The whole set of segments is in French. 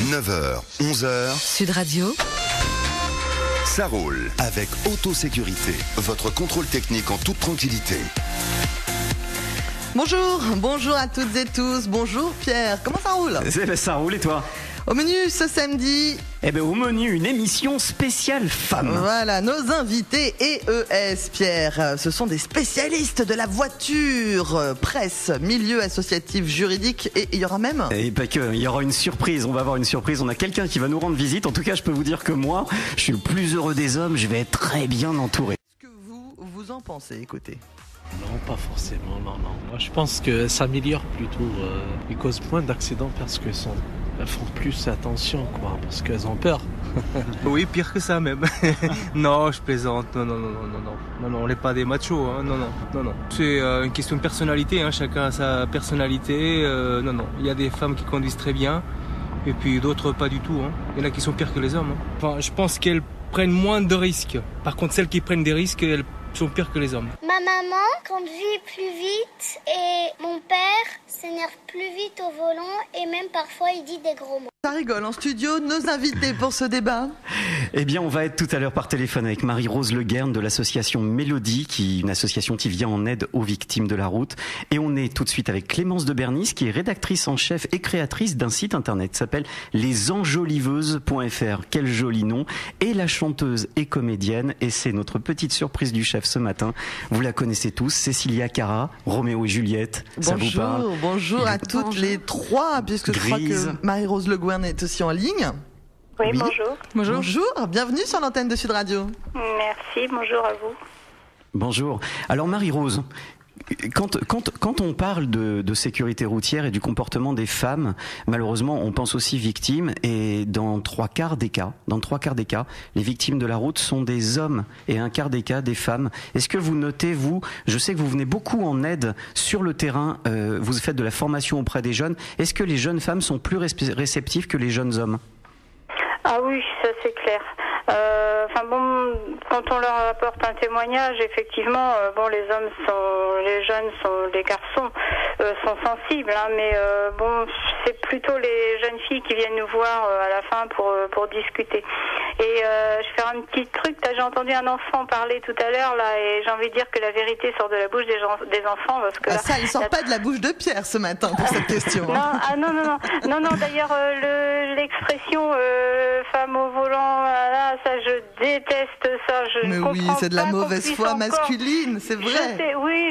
9h, 11h. Sud Radio. Ça roule avec Autosécurité, votre contrôle technique en toute tranquillité. Bonjour à toutes et tous. Bonjour Pierre, comment ça roule ? Ça roule et toi ? Au menu ce samedi, au menu, une émission spéciale femmes. Voilà, nos invités EES, Pierre, ce sont des spécialistes de la voiture, presse, milieu associatif, juridique, et il y aura même... Et pas que, il y aura une surprise, on va avoir une surprise, on a quelqu'un qui va nous rendre visite. En tout cas, je peux vous dire que moi, je suis le plus heureux des hommes, je vais être très bien entouré. Qu'est-ce que vous en pensez ? Écoutez. Non, pas forcément, non. Moi, je pense que ça améliore plutôt. Ils causent moins d'accidents parce qu'elles font plus attention, quoi, parce qu'elles ont peur. Oui, pire que ça même. Non, je plaisante. Non, on n'est pas des machos. Hein. Non. C'est une question de personnalité. Hein. Chacun a sa personnalité. Non. Il y a des femmes qui conduisent très bien, et puis d'autres pas du tout. Hein. Il y en a qui sont pires que les hommes. Hein. Enfin, je pense qu'elles prennent moins de risques. Par contre, celles qui prennent des risques, elles sont pires que les hommes. Ma maman conduit plus vite et mon père s'énerve plus vite au volant et même parfois il dit des gros mots. Ça rigole en studio, nos invités pour ce débat. Eh bien, on va être tout à l'heure par téléphone avec Marie-Rose Le Guern de l'association Mélodie, une association qui vient en aide aux victimes de la route. Et on est tout de suite avec Clémence de Bernis, qui est rédactrice en chef et créatrice d'un site internet qui s'appelle lesenjoliveuses.fr. Quel joli nom. Et la chanteuse et comédienne, et c'est notre petite surprise du chef ce matin. Vous la connaissez tous, Cécilia Cara, Roméo et Juliette. Ça vous parle ? Bonjour à toutes les trois, puisque je crois que Marie-Rose Le Guern est aussi en ligne. Oui, bonjour. Bonjour, bienvenue sur l'antenne de Sud Radio. Merci, bonjour à vous. Bonjour. Alors Marie-Rose, quand on parle de sécurité routière et du comportement des femmes, malheureusement, on pense aussi victimes. Et dans trois quarts des cas, les victimes de la route sont des hommes et un quart des cas des femmes. Est-ce que vous notez, je sais que vous venez beaucoup en aide sur le terrain, vous faites de la formation auprès des jeunes. Est-ce que les jeunes femmes sont plus réceptives que les jeunes hommes ? Ah oui, ça c'est clair. Quand on leur apporte un témoignage, effectivement, les garçons sont sensibles, hein, mais c'est plutôt les jeunes filles qui viennent nous voir à la fin pour discuter. Et je vais faire un petit truc. J'ai entendu un enfant parler tout à l'heure là, et j'ai envie de dire que la vérité sort de la bouche des enfants, parce que ça, il sort pas de la bouche de Pierre ce matin pour cette question. Non. D'ailleurs, l'expression femme au volant, là, ça je déteste ça. Mais oui, c'est de la mauvaise foi masculine, c'est vrai.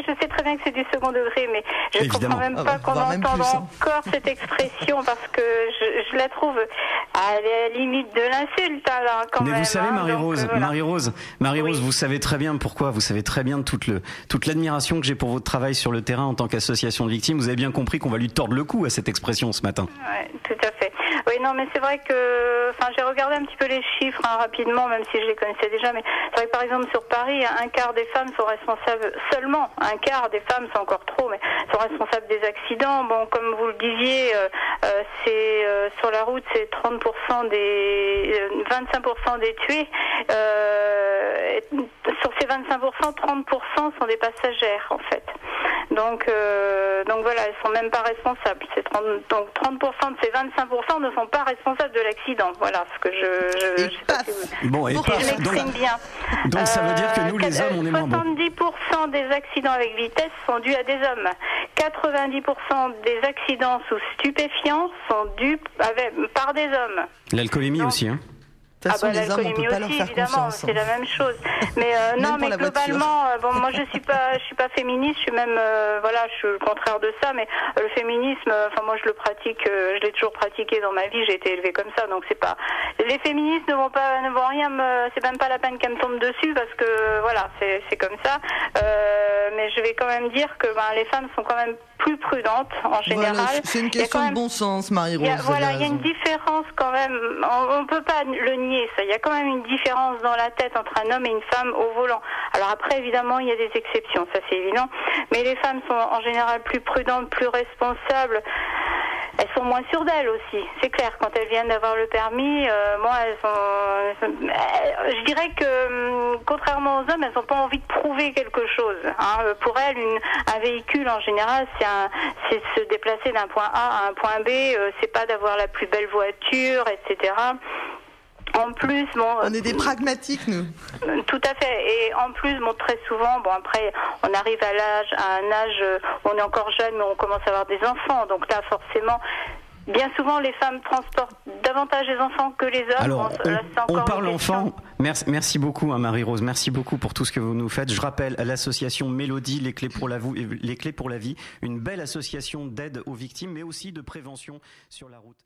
Je sais très bien que c'est du second degré, mais je ne comprends même pas qu'on entende encore cette expression, parce que je la trouve à la limite de l'insulte. Là, quand mais même, vous savez, Marie-Rose, Oui. Vous savez très bien pourquoi. Vous savez très bien toute l'admiration que j'ai pour votre travail sur le terrain en tant qu'association de victimes. Vous avez bien compris qu'on va lui tordre le cou à cette expression ce matin. Oui, tout à fait. Oui, non, mais c'est vrai que, j'ai regardé un petit peu les chiffres rapidement, même si je les connaissais déjà, mais c'est vrai que par exemple sur Paris, un quart des femmes sont responsables, seulement un quart des femmes, c'est encore trop, mais sont responsables des accidents. Bon, comme vous le disiez, sur la route, c'est 30% 25% des tués. Sur ces 25%, 30% sont des passagères, en fait. Donc voilà, elles sont même pas responsables. Donc 30% de ces 25% ne sont pas responsables de l'accident. Voilà ce que je m'exprime bien. Donc ça veut dire que nous, les hommes, on est moins bons. 70% des accidents avec vitesse sont dus à des hommes. 90% des accidents sous stupéfiants sont dus par des hommes. L'alcoolémie aussi, hein. De toute façon, les hommes, on peut pas leur faire confiance. C'est la même chose. Mais mais globalement, moi je suis pas féministe. Je suis même, je suis le contraire de ça. Mais le féminisme, moi je le pratique, je l'ai toujours pratiqué dans ma vie. J'ai été élevée comme ça, donc c'est pas. Les féministes ne vont rien c'est même pas la peine qu'elles me tombent dessus, parce que c'est comme ça. Mais je vais quand même dire que les femmes sont quand même plus prudentes en général. Voilà, c'est une question de bon sens, Marie-Rose. Il y a une différence quand même. On peut pas le nier, ça. Il y a quand même une différence dans la tête entre un homme et une femme au volant. Alors après, évidemment, il y a des exceptions, ça c'est évident. Mais les femmes sont en général plus prudentes, plus responsables. elles sont moins sûres d'elles aussi. C'est clair, quand elles viennent d'avoir le permis, je dirais que contrairement aux hommes, elles n'ont pas envie de prouver quelque chose. Hein. Pour elles, un véhicule en général, c'est de se déplacer d'un point A à un point B. C'est pas d'avoir la plus belle voiture, etc. En plus, on est des pragmatiques, nous. Tout à fait. Et en plus, très souvent, après, on arrive à un âge où on est encore jeune, mais on commence à avoir des enfants. Donc là, forcément, bien souvent, les femmes transportent davantage les enfants que les hommes. Alors, on parle enfants. Merci beaucoup, Marie-Rose. Merci beaucoup pour tout ce que vous nous faites. Je rappelle l'association Mélodie, les clés pour la vie, une belle association d'aide aux victimes, mais aussi de prévention sur la route.